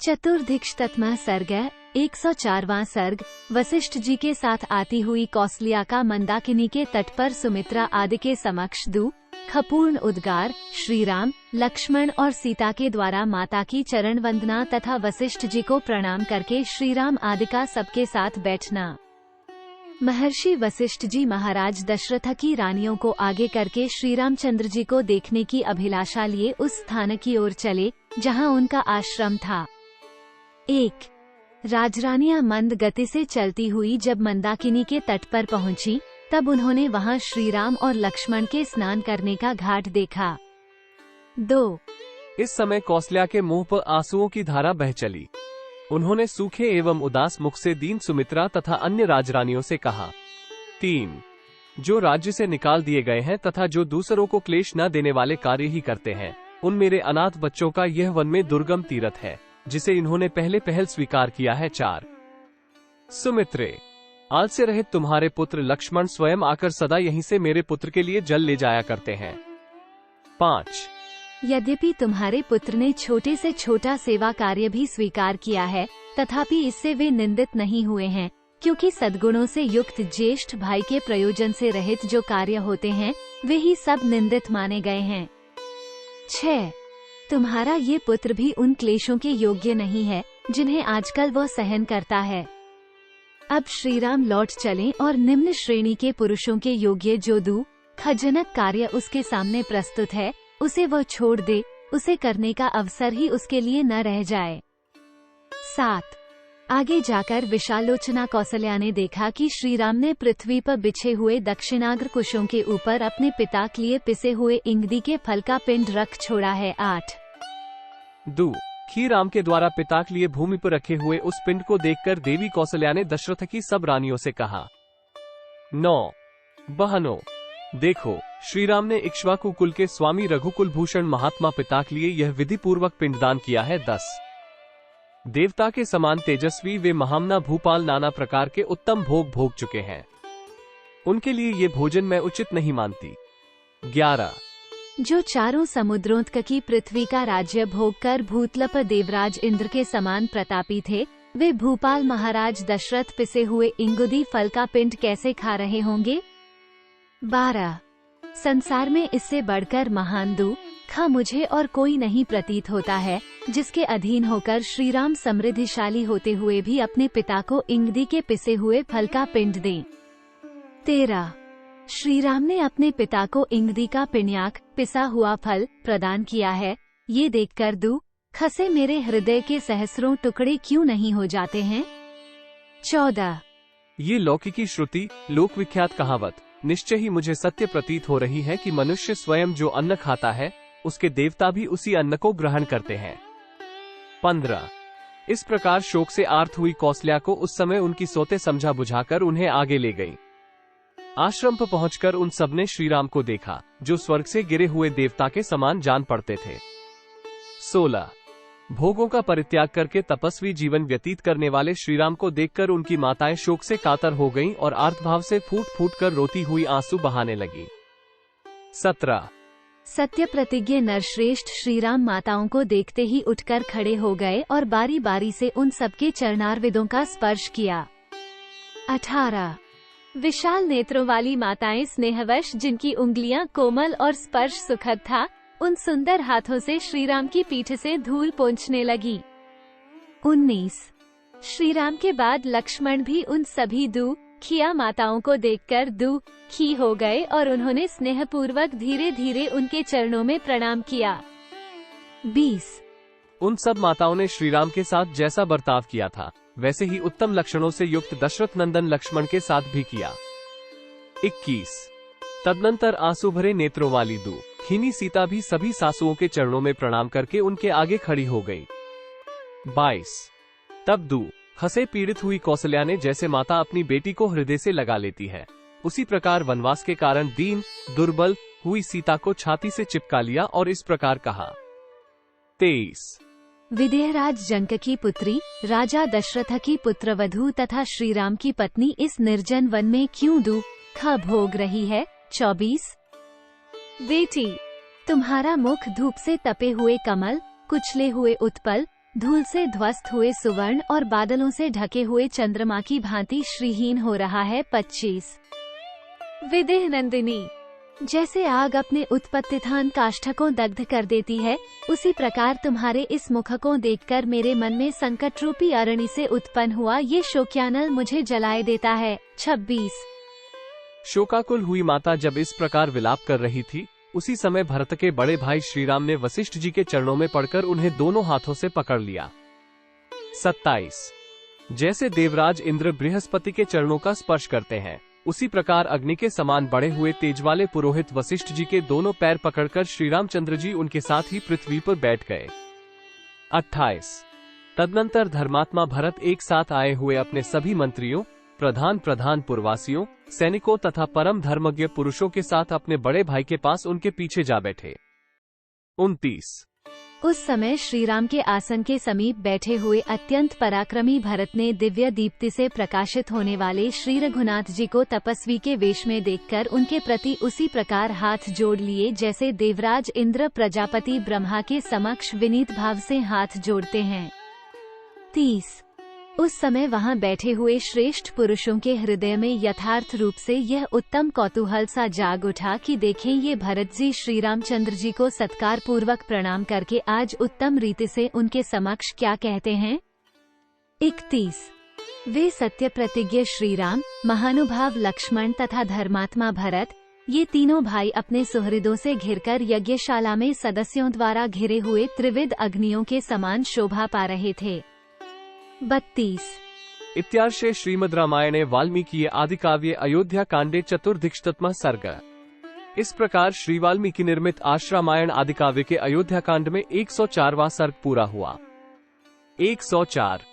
चतुर्धिक्षतत्मः सर्ग 104वां सर्ग। वशिष्ठ जी के साथ आती हुई कौसल्या का मंदाकिनी के तट पर सुमित्रा आदि के समक्ष दुःखपूर्ण उद्गार। श्री राम, लक्ष्मण और सीता के द्वारा माता की चरण वंदना तथा वशिष्ठ जी को प्रणाम करके श्री राम आदि का सबके साथ बैठना। महर्षि वशिष्ठ जी महाराज दशरथ की रानियों को आगे करके श्री रामचंद्र जी को देखने की अभिलाषा लिए उस स्थान की ओर चले जहां उनका आश्रम था। एक राजरानियां मंद गति से चलती हुई जब मंदाकिनी के तट पर पहुंची, तब उन्होंने वहां श्री राम और लक्ष्मण के स्नान करने का घाट देखा। 2 इस समय कौसल्या के मुंह पर आंसुओं की धारा बह चली। उन्होंने सूखे एवं उदास मुख से दीन सुमित्रा तथा अन्य राजरानियों से कहा। 3 जो राज्य से निकाल दिए गए हैं तथा जो दूसरों को क्लेश न देने वाले कार्य ही करते हैं, उन मेरे अनाथ बच्चों का यह वन में दुर्गम तीर्थ है, जिसे इन्होंने पहले पहल स्वीकार किया है। 4 सुमित्रे, आज से रहित तुम्हारे पुत्र लक्ष्मण स्वयं आकर सदा यहीं से मेरे पुत्र के लिए जल ले जाया करते हैं। 5 यद्यपि तुम्हारे पुत्र ने छोटे से छोटा सेवा कार्य भी स्वीकार किया है, तथापि इससे वे निंदित नहीं हुए हैं, क्योंकि सद्गुणों से युक्त ज्येष्ठ भाई के प्रयोजन से रहित जो कार्य होते हैं, वे ही सब निंदित माने गए हैं। 6 तुम्हारा ये पुत्र भी उन क्लेशों के योग्य नहीं है जिन्हें आजकल वह सहन करता है। अब श्री राम लौट चलें और निम्न श्रेणी के पुरुषों के योग्य जो दुःखजनक कार्य उसके सामने प्रस्तुत है, उसे वह छोड़ दे, उसे करने का अवसर ही उसके लिए न रह जाए। 7 आगे जाकर विशालोचना कौसल्या ने देखा कि श्री राम ने पृथ्वी पर बिछे हुए दक्षिणाग्र कुशों के ऊपर अपने पिता के लिए पिसे हुए इंगदी के फल का पिंड रख छोड़ा है। 8 खी राम के द्वारा पिता के लिए भूमि पर रखे हुए उस पिंड को देखकर देवी कौसल्या ने दशरथ की सब रानियों से कहा। 9 बहनों, देखो, श्री राम ने इक्ष्वाकु कुल के स्वामी रघुकुल भूषण महात्मा पिता के लिए यह विधि पूर्वक पिंडदान किया है। 10 देवता के समान तेजस्वी वे महामना भूपाल नाना प्रकार के उत्तम भोग भोग चुके हैं, उनके लिए ये भोजन मैं उचित नहीं मानती। 11 जो चारों समुद्रों की पृथ्वी का राज्य भोग कर भूतलप देवराज इंद्र के समान प्रतापी थे, वे भूपाल महाराज दशरथ पिसे हुए इंगुदी फल का पिंड कैसे खा रहे होंगे। 12 संसार में इससे बढ़कर महान दुःख मुझे और कोई नहीं प्रतीत होता है, जिसके अधीन होकर श्री राम समृद्धिशाली होते हुए भी अपने पिता को इंगदी के पिसे हुए फल का पिंड दें। 13 श्री राम ने अपने पिता को इंगदी का पिण्याक पिसा हुआ फल प्रदान किया है, ये देखकर दुःख से मेरे हृदय के सहस्रों टुकड़े क्यों नहीं हो जाते हैं। 14 ये लौकिकी श्रुति लोक विख्यात कहावत निश्चय ही मुझे सत्य प्रतीत हो रही है कि मनुष्य स्वयं जो अन्न खाता है, उसके देवता भी उसी अन्न को ग्रहण करते हैं। 15 इस प्रकार शोक से आर्त हुई कौसल्या को उस समय उनकी सोते समझा बुझाकर उन्हें आगे ले गई। आश्रम पर पहुंचकर उन सबने श्रीराम को देखा, जो स्वर्ग से गिरे हुए देवता के समान जान पड़ते थे। 16 भोगों का परित्याग करके तपस्वी जीवन व्यतीत करने वाले श्रीराम को देखकर उनकी माताएं शोक से कातर हो गईं और आर्तभाव से फूट फूट कर रोती हुई आंसू बहाने लगी। 17 सत्य प्रतिज्ञ नरश्रेष्ठ श्रीराम माताओं को देखते ही उठकर खड़े हो गए और बारी बारी से उन सबके चरणारविंदों का स्पर्श किया। 18 विशाल नेत्रों वाली माताएं स्नेहवश, जिनकी उंगलियां कोमल और स्पर्श सुखद था, उन सुंदर हाथों से श्रीराम की पीठ से धूल पोंछने लगी। 19 श्रीराम के बाद लक्ष्मण भी उन सभी दुखिया माताओं को देखकर दुखी हो गए और उन्होंने स्नेहपूर्वक धीरे धीरे उनके चरणों में प्रणाम किया। 20 उन सब माताओं ने श्रीराम के साथ जैसा बर्ताव किया था, वैसे ही उत्तम लक्षणों से युक्त दशरथ नंदन लक्ष्मण के साथ भी किया। 21 तदनंतर आंसू भरे नेत्रों वाली दुखिनी सीता भी सभी सासुओं के चरणों में प्रणाम करके उनके आगे खड़ी हो गई। 22 तब दुःख से पीड़ित हुई कौसल्या ने जैसे माता अपनी बेटी को हृदय से लगा लेती है, उसी प्रकार वनवास के कारण दीन दुर्बल हुई सीता को छाती से चिपका लिया और इस प्रकार कहा। 23 विदेहराज जनक की पुत्री राजा दशरथ की पुत्रवधू तथा श्रीराम की पत्नी इस निर्जन वन में क्यों दुःख भोग रही है। 24 बेटी, तुम्हारा मुख धूप से तपे हुए कमल, कुचले हुए उत्पल, धूल से ध्वस्त हुए सुवर्ण और बादलों से ढके हुए चंद्रमा की भांति श्रीहीन हो रहा है। 25 विदेह नंदिनी। जैसे आग अपने उत्पत्तिस्थान काष्ठ को दग्ध कर देती है, उसी प्रकार तुम्हारे इस मुख को देखकर मेरे मन में संकट रूपी अरणि से उत्पन्न हुआ ये शोक्यानल मुझे जलाए देता है। 26 शोकाकुल हुई माता जब इस प्रकार विलाप कर रही थी, उसी समय भरत के बड़े भाई श्रीराम ने वशिष्ठ जी के चरणों में पड़कर उन्हें दोनों हाथों से पकड़ लिया। 27 जैसे देवराज इंद्र बृहस्पति के चरणों का स्पर्श करते हैं, उसी प्रकार अग्नि के समान बढ़े हुए तेज वाले पुरोहित वशिष्ठ जी के दोनों पैर पकड़कर श्री रामचंद्र जी उनके साथ ही पृथ्वी पर बैठ गए। 28 तदनंतर धर्मात्मा भरत एक साथ आए हुए अपने सभी मंत्रियों, प्रधान पुरवासियों, सैनिकों तथा परम धर्मज्ञ पुरुषों के साथ अपने बड़े भाई के पास उनके पीछे जा बैठे। 29 उस समय श्रीराम के आसन के समीप बैठे हुए अत्यंत पराक्रमी भरत ने दिव्य दीप्ति से प्रकाशित होने वाले श्री रघुनाथ जी को तपस्वी के वेश में देखकर उनके प्रति उसी प्रकार हाथ जोड़ लिए जैसे देवराज इंद्र प्रजापति ब्रह्मा के समक्ष विनीत भाव से हाथ जोड़ते हैं। 30 उस समय वहां बैठे हुए श्रेष्ठ पुरुषों के हृदय में यथार्थ रूप से यह उत्तम कौतूहल सा जाग उठा कि देखें ये भरत जी श्री रामचंद्र जी को सत्कार पूर्वक प्रणाम करके आज उत्तम रीति से उनके समक्ष क्या कहते हैं। 31 वे सत्य प्रतिज्ञ श्री राम, महानुभाव लक्ष्मण तथा धर्मात्मा भरत, ये तीनों भाई अपने सुहृदों से घिरकर यज्ञशाला में सदस्यों द्वारा घिरे हुए त्रिविध अग्नियों के समान शोभा पा रहे थे। 32 इत्यार्षे श्रीमद् रामायणे वाल्मीकि आदिकाव्ये अयोध्या कांडे चतुर्धिकशततमः सर्ग। इस प्रकार श्री वाल्मीकि निर्मित आश्रामायण आदिकाव्य के अयोध्या कांड में 104वां सर्ग पूरा हुआ। 104